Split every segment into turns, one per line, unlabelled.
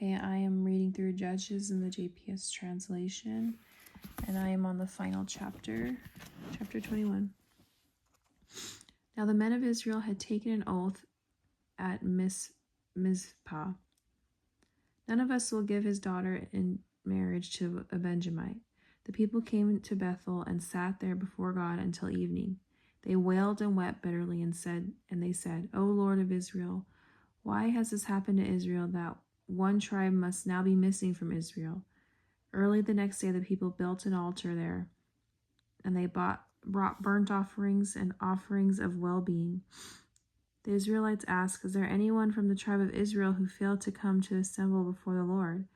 Okay, I am reading through Judges in the JPS translation, and I am on the final chapter, chapter 21. Now the men of Israel had taken an oath at Mizpah. None of us will give his daughter in marriage to a Benjamite. The people came to Bethel and sat there before God until evening. They wailed and wept bitterly and they said, O Lord of Israel, why has this happened to Israel that one tribe must now be missing from Israel? Early the next day the people built an altar there, and they brought burnt offerings and offerings of well-being. The Israelites asked, Is there anyone from the tribe of Israel who failed to come to assemble before the Lord?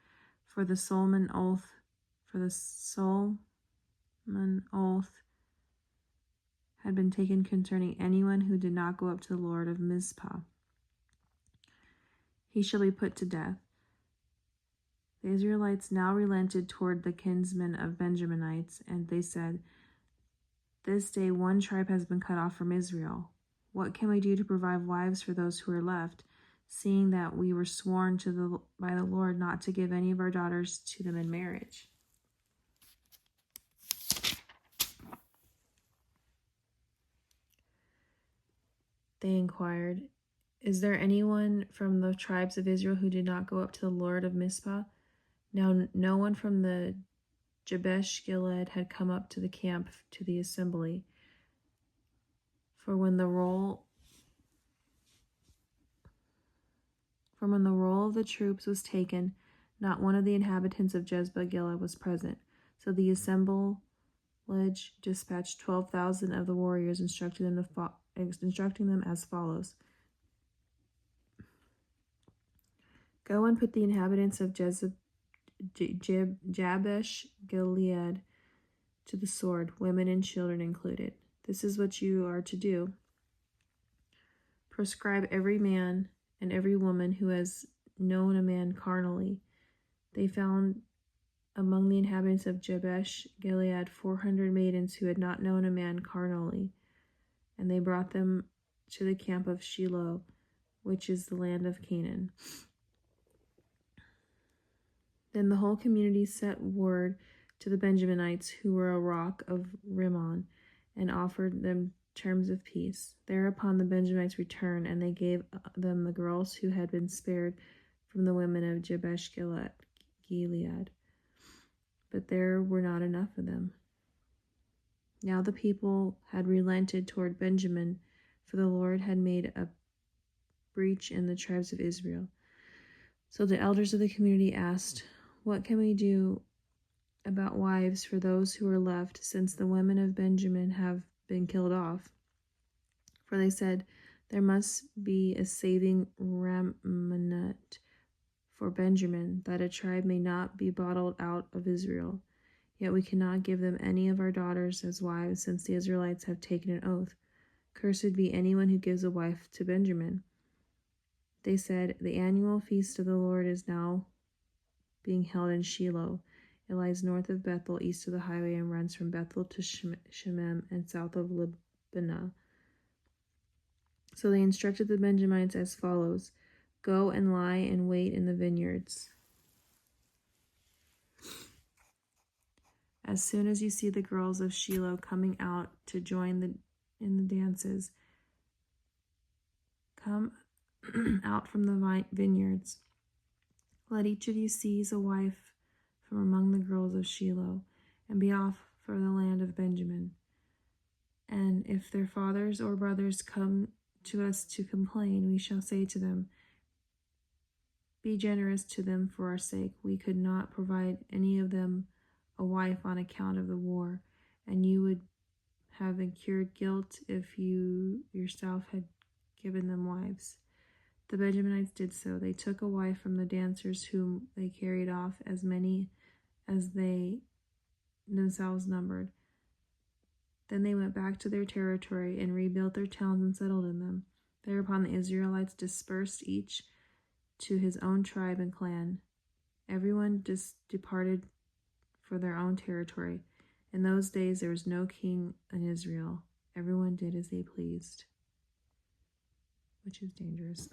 For the Solomon oath had been taken concerning anyone who did not go up to the Lord of Mizpah. He shall be put to death. The Israelites now relented toward the kinsmen of Benjaminites, and they said, This day one tribe has been cut off from Israel. What can we do to provide wives for those who are left, seeing that we were sworn by the Lord not to give any of our daughters to them in marriage? They inquired, Is there anyone from the tribes of Israel who did not go up to the Lord of Mizpah? Now no one from the Jabesh Gilead had come up to the camp to the assembly. For when the roll of the troops was taken, not one of the inhabitants of Jezbah Gilead was present. So the assemblage dispatched 12,000 of the warriors, instructing them as follows: Go and put the inhabitants of Jabesh Gilead to the sword, women and children included. This is what you are to do. Proscribe every man and every woman who has known a man carnally. They found among the inhabitants of Jabesh Gilead 400 maidens who had not known a man carnally, and they brought them to the camp of Shiloh, which is the land of Canaan. Then the whole community sent word to the Benjaminites, who were a rock of Rimmon, and offered them terms of peace. Thereupon the Benjamites returned, and they gave them the girls who had been spared from the women of Jabesh Gilead. But there were not enough of them. Now the people had relented toward Benjamin, for the Lord had made a breach in the tribes of Israel. So the elders of the community asked, What can we do about wives for those who are left, since the women of Benjamin have been killed off? For they said, There must be a saving remnant for Benjamin, that a tribe may not be bottled out of Israel. Yet we cannot give them any of our daughters as wives, since the Israelites have taken an oath. Cursed be anyone who gives a wife to Benjamin. They said, The annual feast of the Lord is now being held in Shiloh. It lies north of Bethel, east of the highway, and runs from Bethel to Shemem and south of Libnah. So they instructed the Benjamites as follows: Go and lie in wait in the vineyards. As soon as you see the girls of Shiloh coming out to join in the dances, come out from the vineyards. Let each of you seize a wife from among the girls of Shiloh, and be off for the land of Benjamin. And if their fathers or brothers come to us to complain, we shall say to them, Be generous to them for our sake. We could not provide any of them a wife on account of the war, and you would have incurred guilt if you yourself had given them wives. The Benjaminites did so. They took a wife from the dancers, whom they carried off, as many as they themselves numbered. Then they went back to their territory and rebuilt their towns and settled in them. Thereupon the Israelites dispersed, each to his own tribe and clan. Everyone departed for their own territory. In those days there was no king in Israel. Everyone did as they pleased, which is dangerous.